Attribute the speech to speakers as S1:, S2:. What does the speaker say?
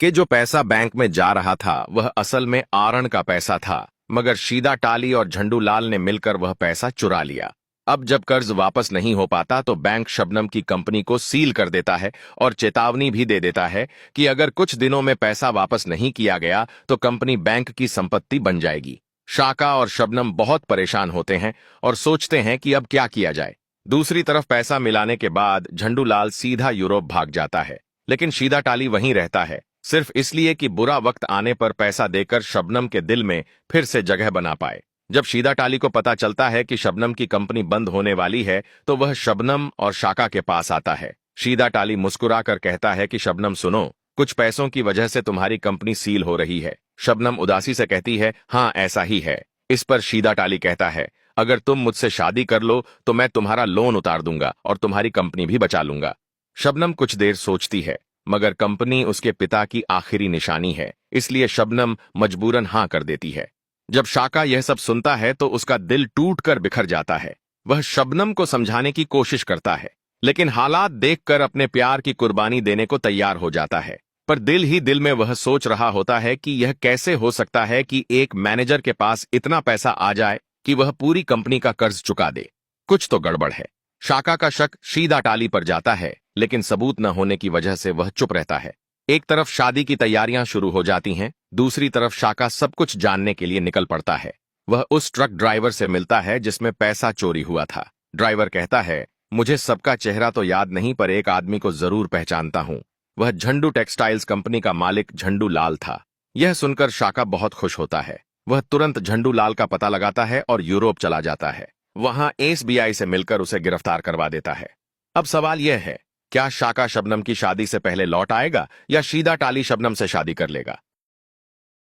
S1: कि जो पैसा बैंक में जा रहा था वह असल में आरण का पैसा था, मगर शीदा टाली और झंडूलाल ने मिलकर वह पैसा चुरा लिया। अब जब कर्ज वापस नहीं हो पाता तो बैंक शबनम की कंपनी को सील कर देता है और चेतावनी भी दे देता है कि अगर कुछ दिनों में पैसा वापस नहीं किया गया तो कंपनी बैंक की संपत्ति बन जाएगी। शाका और शबनम बहुत परेशान होते हैं और सोचते हैं कि अब क्या किया जाए। दूसरी तरफ पैसा मिलाने के बाद झंडूलाल सीधा यूरोप भाग जाता है, लेकिन शीदा टाली वहीं रहता है, सिर्फ इसलिए कि बुरा वक्त आने पर पैसा देकर शबनम के दिल में फिर से जगह बना पाए। जब शीदा टाली को पता चलता है कि शबनम की कंपनी बंद होने वाली है तो वह शबनम और शाका के पास आता है। शीदा टाली मुस्कुरा कर कहता है कि शबनम सुनो, कुछ पैसों की वजह से तुम्हारी कंपनी सील हो रही है। शबनम उदासी से कहती है, हाँ ऐसा ही है। इस पर शीदा टाली कहता है, अगर तुम मुझसे शादी कर लो तो मैं तुम्हारा लोन उतार दूंगा और तुम्हारी कंपनी भी बचा लूंगा। शबनम कुछ देर सोचती है, मगर कंपनी उसके पिता की आखिरी निशानी है, इसलिए शबनम मजबूरन हाँ कर देती है। जब शाका यह सब सुनता है तो उसका दिल टूटकर बिखर जाता है। वह शबनम को समझाने की कोशिश करता है, लेकिन हालात देखकर अपने प्यार की कुर्बानी देने को तैयार हो जाता है। पर दिल ही दिल में वह सोच रहा होता है कि यह कैसे हो सकता है कि एक मैनेजर के पास इतना पैसा आ जाए कि वह पूरी कंपनी का कर्ज चुका दे। कुछ तो गड़बड़ है। शाका का शक शीदा टाली पर जाता है, लेकिन सबूत न होने की वजह से वह चुप रहता है। एक तरफ शादी की तैयारियां शुरू हो जाती हैं, दूसरी तरफ शाका सब कुछ जानने के लिए निकल पड़ता है। वह उस ट्रक ड्राइवर से मिलता है जिसमें पैसा चोरी हुआ था। ड्राइवर कहता है, मुझे सबका चेहरा तो याद नहीं पर एक आदमी को जरूर पहचानता हूं। वह झंडू टेक्सटाइल्स कंपनी का मालिक झंडूलाल था। यह सुनकर शाका बहुत खुश होता है। वह तुरंत झंडूलाल का पता लगाता है और यूरोप चला जाता है। वहां एसबीआई से मिलकर उसे गिरफ्तार करवा देता है। अब सवाल यह है, क्या शाका शबनम की शादी से पहले लौट आएगा या शीदा टाली शबनम से शादी कर लेगा?